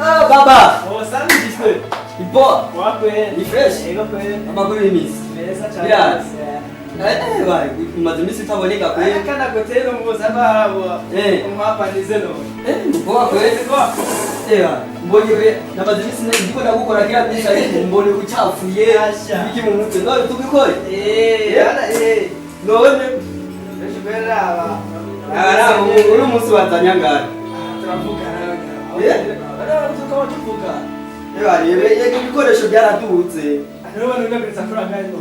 Ah, baba! Oh, sabe disso? Ipo! Wako yeye. Ni fresh? Ego kweli. Amakuru y'imisi. Meza cyane. Yeah. Yeah. Bari, umaze iminsi utaboneka kweli. Kana gotero muza babo. Umwapanize no. Mpoa kweli. Mbonye we namaze iminsi ndiko ndagukora kila minsi ariko mbone ucafuye. Biki mu mutwe. No tubikore. None. Beshibera aba. Ara uri umunsi wazanyangara. Turavuga nawe. Tukawa tuvuga. Yego ibikoresho byaraduhutse. Ariho bantu bageza kuri angano.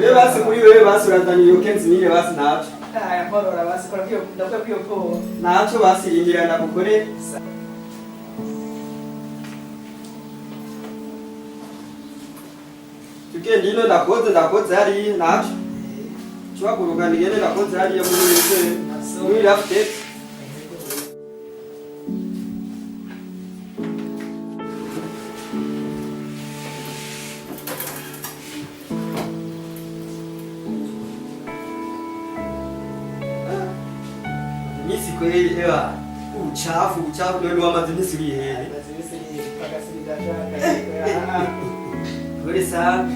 Wewe basi kuri wewe basi urazana iyo kenzi mile basi nacho. Mporora basi kwa hiyo ndakuwa hiyo ko. Nacho basi ringira ndakukore. Tugende ino ndakoze hari nacho. Chwa kuruga nigende ndakoze hari muri wese. Muri lafte. Misi kweli ewa uchafu ndio wamaze misi lihe. Kweli sana.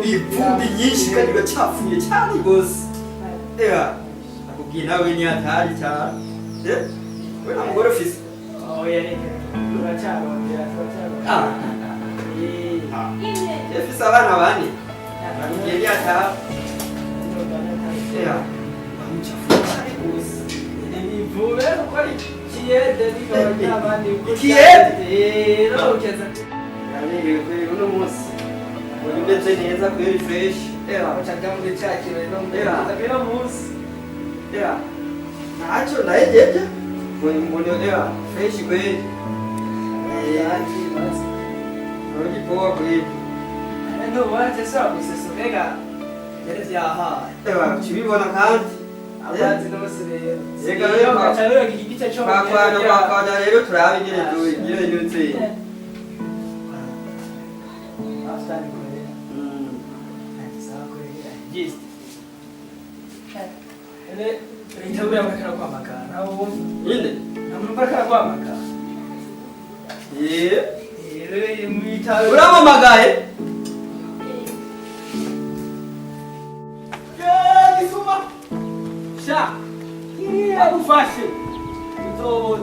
Ivumbi nyinshi kandi gacafuye cyane gose. Ewa nakubwiye nawe ni hatari cyane. Wewe na mugore ufise. Oh yari. Turacarondera. Ufise abana bane. Nakubwiye ni hatari. Ewa amuchafuye cyane gose. Ivume uko ari kiyede n'ibyo abandi. Kiyede? Rokeza. Yanerewe kweli uno munsi. Ubona umeze neza kweli fresh. Abacaga muri cya kirero mbera munsi. Nacho naejeje. Mbona fresh kweli. Rodi poa kweli. No waje sabu sesomega. Yaha. Chibibona kandi. Abazi n'abasire. Reka rero bacaro igice cyo bakwana rero turabigire duye nyutse. After Yes. Ele itabuya bakara kwa makana. Aho Inde. namuntu bakara kwa makana. Ele mwita. Uramo magaye. Kisuma. Sha. Agufashe. Uzo.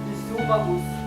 Kisuma gusa.